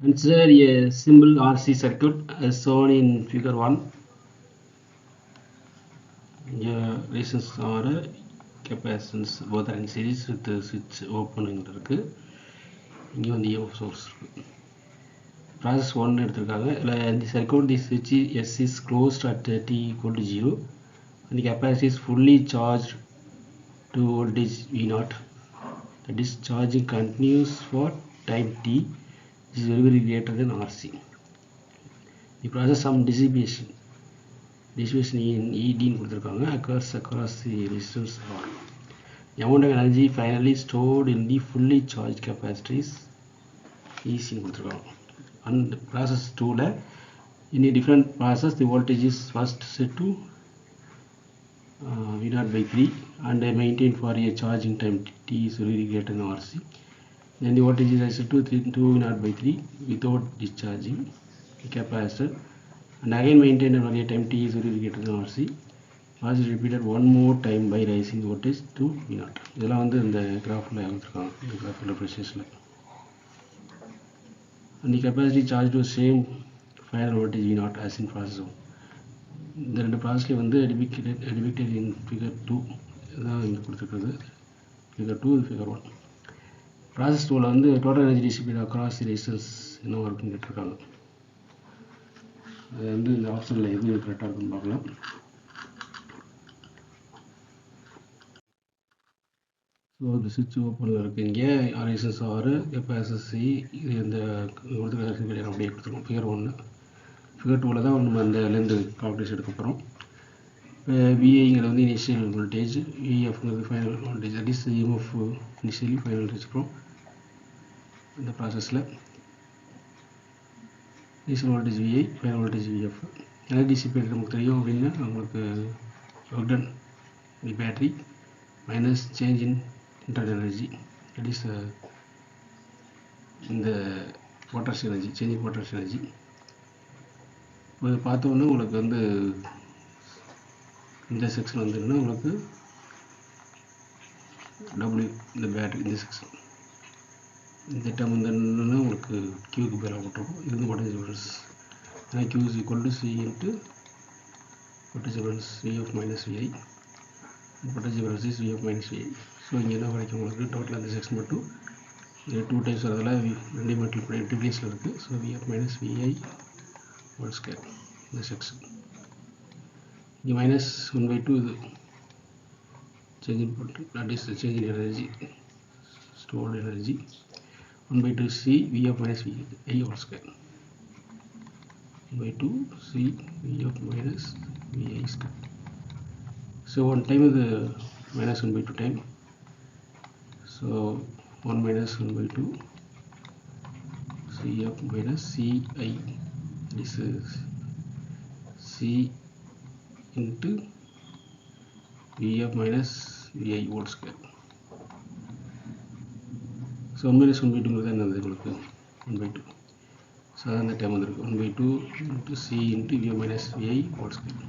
Consider a simple RC circuit as shown in figure 1. Here resistance or capacitance both are in series with the switch open. இங்கே வந்து EMF source இருக்கு. Process 1 எடுத்திருக்காங்க. In the circuit the switch S is closed at t equal to 0 and the capacitor is fully charged to voltage V0. That is charging continues for time t, which is very greater than RC. The process some dissipation in ED கொடுத்திருக்காங்க across the resistance R. The amount of energy finally stored in the fully charged capacitor is EC கொடுத்திருக்காங்க. And process 2 in a different process the voltage is first set to V0 by 3 and maintained for a charging time t is very greater than RC. Then the voltage is set to V0 by 3 without discharging the capacitor and again maintained for a time t is very greater than RC. Was repeated one more time by raising the voltage to V0. இதெல்லாம் வந்து இந்த கிராஃப்ல கொடுத்திருக்காங்க. இந்த கிராஃப்ல ப்ரெஷர்ஸ்ல. And the capacity charged to same final voltage V0 as in process 1. இந்த ரெண்டு ப்ராசஸ்ல வந்து depicted in figure 2 இதான் இங்க கொடுத்திருக்கிறது. figure 2 figure 1. process 2ல வந்து total energy distributed across the resistance என்ன இருக்குன்னு கேட்டிருக்காங்க. அது வந்து இந்த ஆப்ஷன்ல எது கரெக்டா இருக்குன்னு பார்க்கலாம். ஸோ இந்த சுவிட்ச் ஓப்பனில் இருக்குது. இங்கே RSS ஆர் கெப்பாசிட்டி இது இந்த கொடுத்துருக்க அப்படியே எடுத்துருக்கோம். ஃபிகர் 1 ஃபிகர் 2ல் தான் நம்ம அந்த லெந்து கால்குலேஷன் எடுக்க போகிறோம். இப்போ விஐங்கிறது வந்து இனிஷியல் வோல்டேஜ், விஎஃப்ங்கிறது final voltage, that is EMF initially final voltage இந்த ப்ராசஸில் initial voltage VI, final voltage VF. Energy dissipate நமக்கு தெரியும் அப்படின்னா உங்களுக்கு work done the battery minus change in internal energy, that is இந்த potential energy, change in potential energy. இது பார்த்தோன்னா உங்களுக்கு வந்து இந்த செக்ஷன் வந்துன்னா உங்களுக்கு W இந்த பேட்டரி இந்த செக்ஷன் இந்த டேர்ம் வந்துன்னா உங்களுக்கு Qக்கு பேராக போட்டிருக்கும். இது வந்து potential difference. Q is equal to C into potential difference VF minus VI. Potential difference is VF minus VI. So இங்கே என்ன கிடைக்கும் உங்களுக்கு டோட்டல் அந்த செக்ஷன் மட்டும் இது 2 டைம்ஸ் வரதில் ரெண்டு மல்டிப்ளேஸில் இருக்குது. So VF minus VI whole square இந்த செக்ஷன். இங்கே மைனஸ் 1/2 இது change in that is change in energy stored energy 1/2 C VF minus VI whole square 1/2 C VF minus VI square. So one time இது minus 1/2 time. So 1 minus 1/2 CF minus CI. This is C into VF minus VI whole square. So 1 minus 1/2 தான் என்னது உங்களுக்கு 1/2. So அதான் அந்த time வந்துருக்கு 1/2 into C into VF minus VI whole square.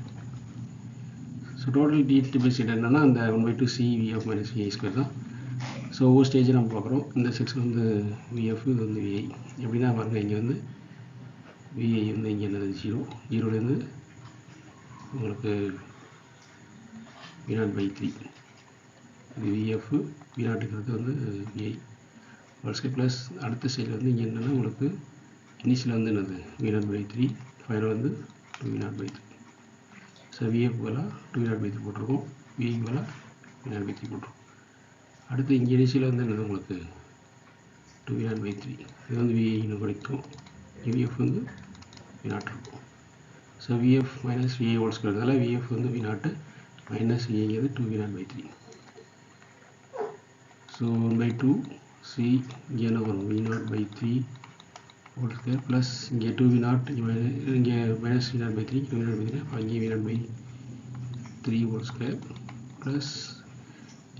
So total dissipated என்னன்னா அந்த 1/2 C VF minus VI square தான். So ஒவ்வொரு ஸ்டேஜை நம்ம பார்க்குறோம். இந்த செக்ஷன் வந்து VF, இது வந்து VI. எப்படின்னா பாருங்கள், இங்கே வந்து VI வந்து இங்கே என்னது 0லேருந்து உங்களுக்கு V0/3 இது VF, V0ங்கிறது வந்து VI ஸ்கொயர் ப்ளஸ் அடுத்த ஸ்டேஜில் வந்து இங்கே என்னென்னா உங்களுக்கு இனிஷியல் வந்து என்னது V0/3, ஃபைனல் வந்து 2V0/3. ஸோ VF பதிலாக 2V0/3 போட்டிருக்கோம், VI பதிலாக V0/3 போட்டிருக்கோம். அடுத்து இங்கே இனிஷியல் வந்து என்னது உங்களுக்கு 2V0/3 இது வந்து VI கிடைக்கும், VF வந்து V0 இருக்கும். So VF minus VI whole square VF வந்து V0 minus VIங்கிறது 2V0/3. So 1/2 C இங்கே என்ன வரும் V0/3 whole square ப்ளஸ் இங்கே 2V0 இங்கே மைனஸ் V0/3 2V0/3 அங்கே V0/3 whole square ப்ளஸ்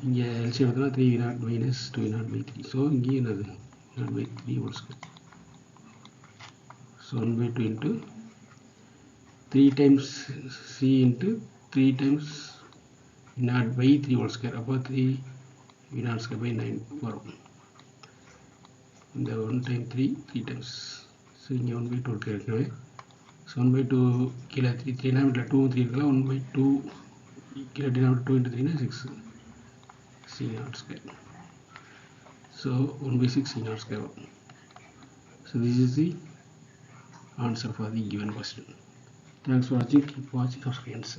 இங்கே எல்சிஎம் எடுத்தோம்னா 3V0 minus 2V0/3. ஸோ இங்கே என்னது V0/3 whole square. So 1/2 into 3 times C into 3 times V0/3 whole square. அப்போ 3V0 square by 9 வரும். இந்த 1 time 3 times ஸோ இங்கே 1/2 இருக்குது ஏற்கனவே. ஸோ 1/2 கீழே 3 டினாமினேட்டர் 2 3 இருக்கலாம். 1/2 கீழே டினாமினேட்டர் 2 × 3 னா 6 c02. So 1/6 c02. So this is the answer for the given question. Thanks for watching. Keep watching our friends.